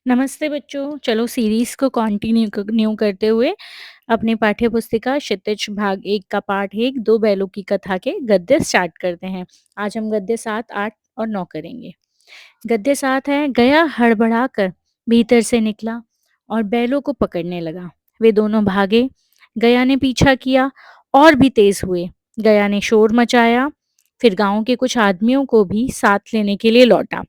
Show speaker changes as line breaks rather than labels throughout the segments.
नमस्ते बच्चों, चलो सीरीज को कंटिन्यू करते हुए अपनी पाठ्य पुस्तिका क्षितिज भाग 1 का पाठ 1 दो बैलों की कथा के गद्य स्टार्ट करते हैं। आज हम गद्य 7, 8 और 9 करेंगे। गद्य 7 है, गया हड़बड़ाकर भीतर से निकला और बैलों को पकड़ने लगा। वे दोनों भागे, गया ने पीछा किया और भी तेज हुए। गया ने शोर मचाया, फिर गांव के कुछ आदमियों को भी साथ लेने के लिए लौटा।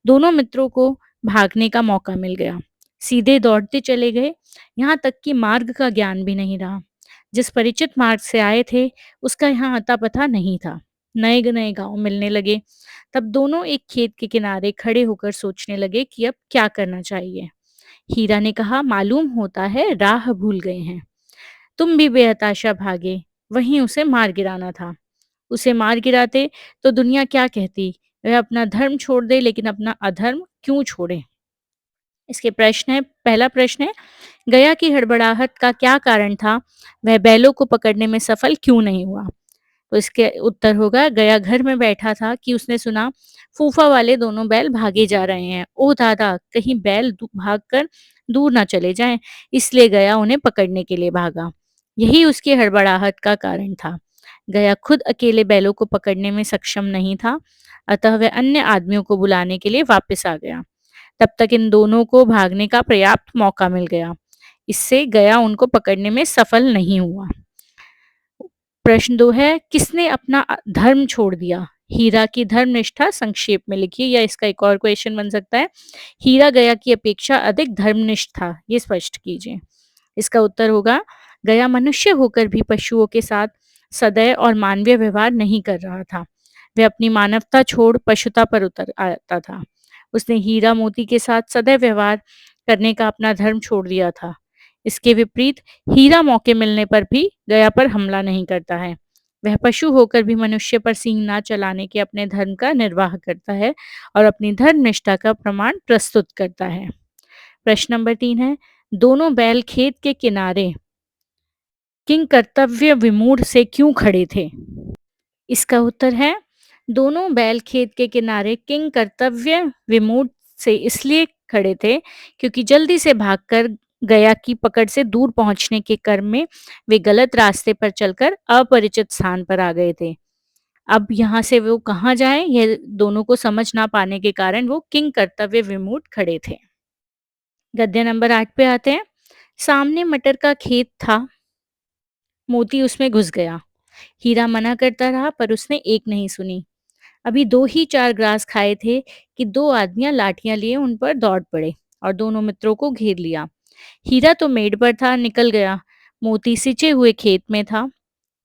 दोनों मित्रों को भागने का मौका मिल गया। सीधे दौड़ते चले गए, यहाँ तक कि मार्ग का ज्ञान भी नहीं रहा। जिस परिचित मार्ग से आए थे उसका यहाँ अता पता नहीं था। नए नए गांव मिलने लगे। तब दोनों एक खेत के किनारे खड़े होकर सोचने लगे कि अब क्या करना चाहिए। हीरा ने कहा, मालूम होता है राह भूल गए हैं। तुम भी बेहताशा भागे, वहीं उसे मार गिराना था। उसे मार गिराते तो दुनिया क्या कहती। वह अपना धर्म छोड़ दे, लेकिन अपना अधर्म क्यों छोड़े। इसके प्रश्न है, पहला प्रश्न है, गया की हड़बड़ाहट का क्या कारण था। वह बैलों को पकड़ने में सफल क्यों नहीं हुआ। तो इसके उत्तर होगा, गया घर में बैठा था कि उसने सुना फूफा वाले दोनों बैल भागे जा रहे हैं। ओ दादा, कहीं बैल भागकर दूर ना चले जाएं, इसलिए गया उन्हें पकड़ने के लिए भागा। यही उसकी हड़बड़ाहट का कारण था। गया खुद अकेले बैलों को पकड़ने में सक्षम नहीं था, अतः वह अन्य आदमियों को बुलाने के लिए वापस आ गया। तब तक इन दोनों को भागने का पर्याप्त मौका मिल गया। इससे गया उनको पकड़ने में सफल नहीं हुआ। प्रश्न 2 है, किसने अपना धर्म छोड़ दिया। हीरा की धर्मनिष्ठा संक्षेप में लिखिए, या इसका एक और क्वेश्चन बन सकता है, हीरा गया की अपेक्षा अधिक धर्मनिष्ठ था, ये स्पष्ट कीजिए। इसका उत्तर होगा, गया मनुष्य होकर भी पशुओं के साथ सदैव और मानवीय व्यवहार नहीं कर रहा था। वह अपनी मानवता छोड़ पशुता पर उतर आता था। उसने हीरा मोती के साथ सदैव व्यवहार करने का अपना धर्म छोड़ दिया था। इसके विपरीत हीरा मौके मिलने पर भी गया पर हमला नहीं करता है। वह पशु होकर भी मनुष्य पर सींग ना चलाने के अपने धर्म का निर्वाह करता है और अपनी धर्म निष्ठा का प्रमाण प्रस्तुत करता है। प्रश्न नंबर 3 है, दोनों बैल खेत के किनारे किंग कर्तव्य विमूढ़ से क्यों खड़े थे। इसका उत्तर है, दोनों बैल खेत के किनारे किंग कर्तव्य विमूढ़ से इसलिए खड़े थे क्योंकि जल्दी से भागकर गया की पकड़ से दूर पहुंचने के क्रम में वे गलत रास्ते पर चलकर अपरिचित स्थान पर आ गए थे। अब यहाँ से वो कहाँ जाएं, यह दोनों को समझ ना पाने के कारण वो किंग कर्तव्य विमूढ़ खड़े थे। गद्य नंबर 8 पे आते हैं। सामने मटर का खेत था, मोती उसमें घुस गया। हीरा मना करता रहा पर उसने एक नहीं सुनी। अभी दो ही चार ग्रास खाए थे कि दो आदमियां लाठियां लिए उन पर दौड़ पड़े और दोनों मित्रों को घेर लिया। हीरा तो मेड़ पर था, निकल गया। मोती सिंचे हुए खेत में था,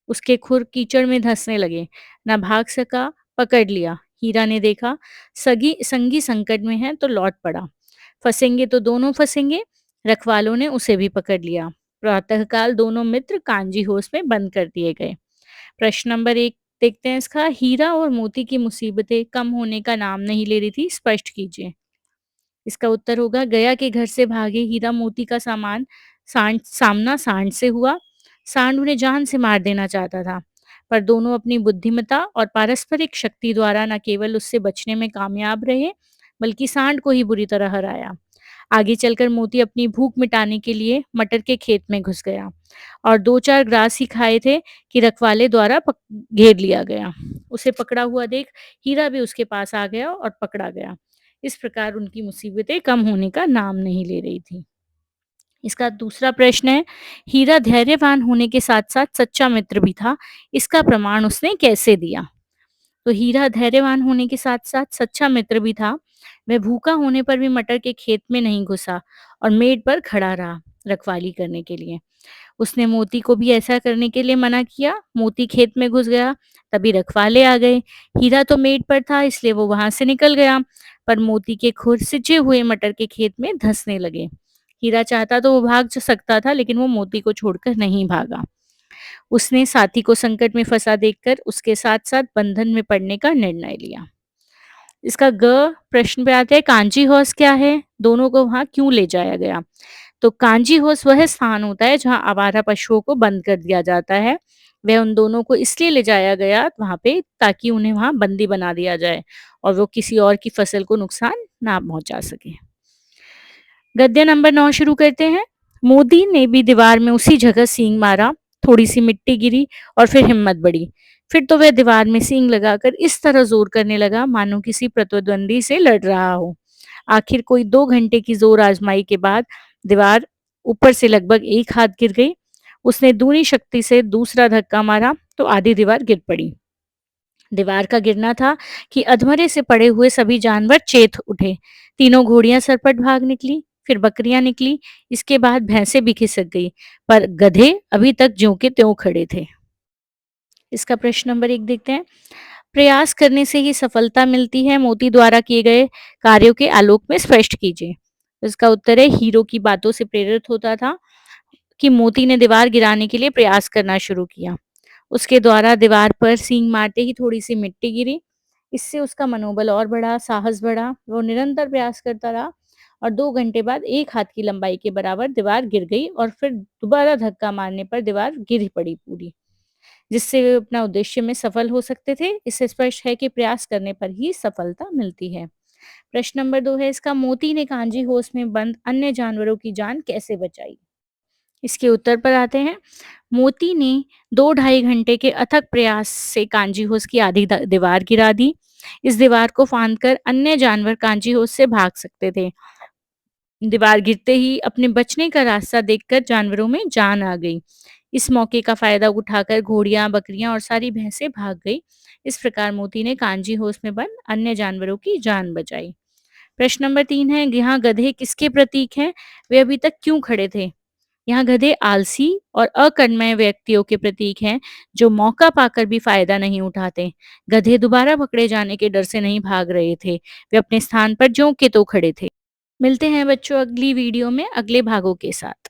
उसके खुर कीचड़ में धंसने लगे। न भाग सका, पकड़ लिया। हीरा ने देखा सगी संगी संकट में है तो लौट पड़ा। फंसेंगे तो दोनों फंसेंगे। रखवालों ने उसे भी पकड़ लिया। प्रातःकाल दोनों मित्र कांजी होस में बंद कर दिए गए। प्रश्न नंबर 1 देखते हैं इसका, हीरा और मोती की मुसीबतें कम होने का नाम नहीं ले रही थी, स्पष्ट कीजिए। इसका उत्तर होगा, गया के घर से भागे हीरा मोती का सामना सांड से हुआ। सांड उन्हें जान से मार देना चाहता था, पर दोनों अपनी बुद्धिमत्ता और पारस्परिक शक्ति द्वारा न केवल उससे बचने में कामयाब रहे, बल्कि सांड को ही बुरी तरह हराया। आगे चलकर मोती अपनी भूख मिटाने के लिए मटर के खेत में घुस गया और दो चार ग्रास ही खाए थे कि रखवाले द्वारा घेर लिया गया। उसे पकड़ा हुआ देख हीरा भी उसके पास आ गया और पकड़ा गया। इस प्रकार उनकी मुसीबतें कम होने का नाम नहीं ले रही थी। इसका दूसरा प्रश्न है, हीरा धैर्यवान होने के साथ साथ सच्चा मित्र भी था, इसका प्रमाण उसने कैसे दिया। तो हीरा धैर्यवान होने के साथ साथ सच्चा मित्र भी था। वह भूखा होने पर भी मटर के खेत में नहीं घुसा और मेड़ पर खड़ा रहा रखवाली करने के लिए। उसने मोती को भी ऐसा करने के लिए मना किया। मोती खेत में घुस गया, तभी रखवाले आ गए। हीरा तो मेड़ पर था, इसलिए वो वहां से निकल गया, पर मोती के खुर सिंचे हुए मटर के खेत में धंसने लगे। हीरा चाहता तो वो भाग सकता था, लेकिन वो मोती को छोड़कर नहीं भागा। उसने साथी को संकट में फंसा देखकर उसके साथ साथ बंधन में पड़ने का निर्णय लिया। इसका ग प्रश्न पे आते हैं, कांजी हौस क्या है, दोनों को वहां क्यों ले जाया गया। तो कांजी होस वह स्थान होता है जहां आवारा पशुओं को बंद कर दिया जाता है। वह उन दोनों को इसलिए ले जाया गया वहां पे ताकि उन्हें वहां बंदी बना दिया जाए और वो किसी और की फसल को नुकसान ना पहुंचा सके। गद्य नंबर 9 शुरू करते हैं। मोदी ने भी दीवार में उसी जगह सींग मारा, थोड़ी सी मिट्टी गिरी और फिर हिम्मत बढ़ी। फिर तो वह दीवार में सींग लगाकर इस तरह जोर करने लगा मानो किसी प्रतिद्वंदी से लड़ रहा हो। आखिर कोई 2 घंटे की जोर आजमाई के बाद दीवार ऊपर से लगभग एक हाथ गिर गई। उसने दूनी शक्ति से दूसरा धक्का मारा तो आधी दीवार गिर पड़ी। दीवार का गिरना था कि अधमरे से पड़े हुए सभी जानवर चेत उठे। तीनों घोड़ियां सरपट भाग निकली, फिर बकरियां निकली, इसके बाद भैंसें भी खिसक गई, पर गधे अभी तक ज्यों के त्यों खड़े थे। इसका प्रश्न नंबर 1 देखते हैं। प्रयास करने से ही सफलता मिलती है, मोती द्वारा किए गए कार्यों के आलोक में स्पष्ट कीजिए। इसका उत्तर है, हीरो की बातों से प्रेरित होता था कि मोती ने दीवार गिराने के लिए प्रयास करना शुरू किया। उसके द्वारा दीवार पर सींग मारते ही थोड़ी सी मिट्टी गिरी। इससे उसका मनोबल और बढ़ा, साहस बढ़ा। वो निरंतर प्रयास करता रहा और 2 घंटे बाद एक हाथ की लंबाई के बराबर दीवार गिर गई और फिर दोबारा धक्का मारने पर दीवार गिर पड़ी पूरी, जिससे वे अपना उद्देश्य में सफल हो सकते थे। इससे स्पष्ट है कि प्रयास करने पर ही सफलता मिलती है। प्रश्न नंबर 2 है इसका, मोती ने कांजी होश में बंद अन्य जानवरों की जान कैसे बचाई? इसके उत्तर पर आते हैं। मोती ने 2 ढाई घंटे के अथक प्रयास से कांजीहोस की आधी दीवार गिरा दी। इस दीवार को फांदकर अन्य जानवर कांजीहोस से भाग सकते थे। दीवार गिरते ही अपने बचने का रास्ता देखकर जानवरों में जान आ गई। इस मौके का फायदा उठाकर घोड़ियां, बकरियां और सारी भैंसें भाग गई। इस प्रकार मोती ने कांजी होश में बंद अन्य जानवरों की जान बचाई। प्रश्न नंबर 3 है, यहाँ गधे किसके प्रतीक हैं? वे अभी तक क्यों खड़े थे? यहाँ गधे आलसी और अकर्मण्य व्यक्तियों के प्रतीक हैं, जो मौका पाकर भी फायदा नहीं उठाते। गधे दोबारा पकड़े जाने के डर से नहीं भाग रहे थे, वे अपने स्थान पर ज्यों के त्यों खड़े थे। मिलते हैं बच्चों अगली वीडियो में अगले भागों के साथ।